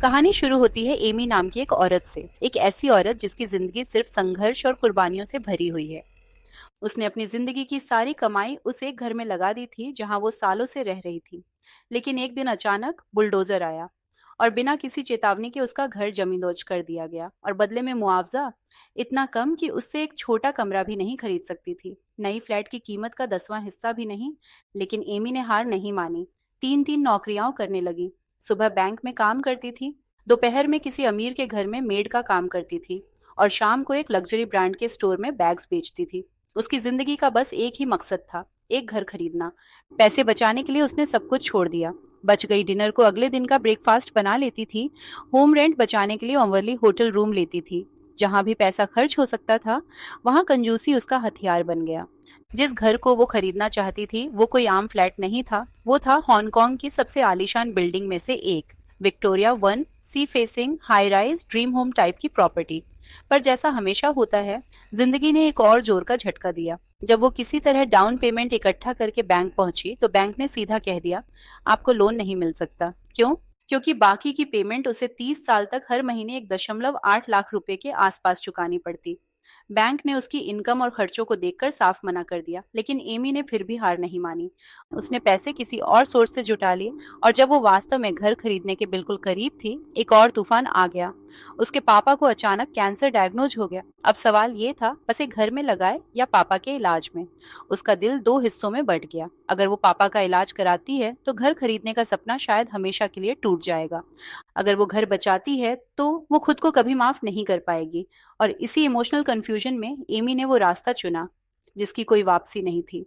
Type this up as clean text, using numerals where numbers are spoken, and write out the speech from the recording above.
कहानी शुरू होती है एमी नाम की एक औरत से। एक ऐसी औरत जिसकी जिंदगी सिर्फ संघर्ष और कुर्बानियों से भरी हुई है। उसने अपनी जिंदगी की सारी कमाई उस एक घर में लगा दी थी जहां वो सालों से रह रही थी। लेकिन एक दिन अचानक बुलडोजर आया और बिना किसी चेतावनी के उसका घर जमींदोज कर दिया गया, और बदले में मुआवजा इतना कम कि उससे एक छोटा कमरा भी नहीं खरीद सकती थी। नई फ्लैट की कीमत का 10वां हिस्सा भी नहीं। लेकिन एमी ने हार नहीं मानी। तीन तीन नौकरियां करने लगी। सुबह बैंक में काम करती थी, दोपहर में किसी अमीर के घर में मेड का काम करती थी, और शाम को एक लग्जरी ब्रांड के स्टोर में बैग्स बेचती थी। उसकी जिंदगी का बस एक ही मकसद था, एक घर खरीदना। पैसे बचाने के लिए उसने सब कुछ छोड़ दिया। बच गई डिनर को अगले दिन का ब्रेकफास्ट बना लेती थी। होम रेंट बचाने के लिए ओवरली होटल रूम लेती थी। जहां भी पैसा खर्च हो सकता था, वहां कंजूसी उसका हथियार बन गया। जिस घर को वो खरीदना चाहती थी वो कोई आम फ्लैट नहीं था, वो था हांगकांग की सबसे आलीशान बिल्डिंग में से एक, Victoria one, sea facing high rise dream home type की प्रॉपर्टी। पर जैसा हमेशा होता है, जिंदगी ने एक और जोर का झटका दिया। जब वो किसी तरह डाउन पेमेंट इकट्ठा करके बैंक पहुंची तो बैंक ने सीधा कह दिया, आपको लोन नहीं मिल सकता। क्यों? क्योंकि बाकी की पेमेंट उसे 30 साल तक हर महीने 1.8 लाख रुपए के आसपास चुकानी पड़ती। बैंक ने उसकी इनकम और खर्चों को देखकर साफ मना कर दिया, लेकिन एमी ने फिर भी हार नहीं मानी। उसने पैसे किसी और सोर्स से जुटा लिए, और जब वो वास्तव में घर खरीदने के बिल्कुल करीब थी, एक और तूफान आ गया। उसके पापा को अचानक कैंसर डायग्नोज हो गया। अब सवाल ये था, पैसे घर में लगाए या पापा के इलाज में। उसका दिल दो हिस्सों में बंट गया। अगर वो पापा का इलाज कराती है तो घर खरीदने का सपना शायद हमेशा के लिए टूट जाएगा। अगर वो घर बचाती है तो वो खुद को कभी माफ नहीं कर पाएगी। और इसी इमोशनल कंफ्यूजन में एमी ने वो रास्ता चुना जिसकी कोई वापसी नहीं थी।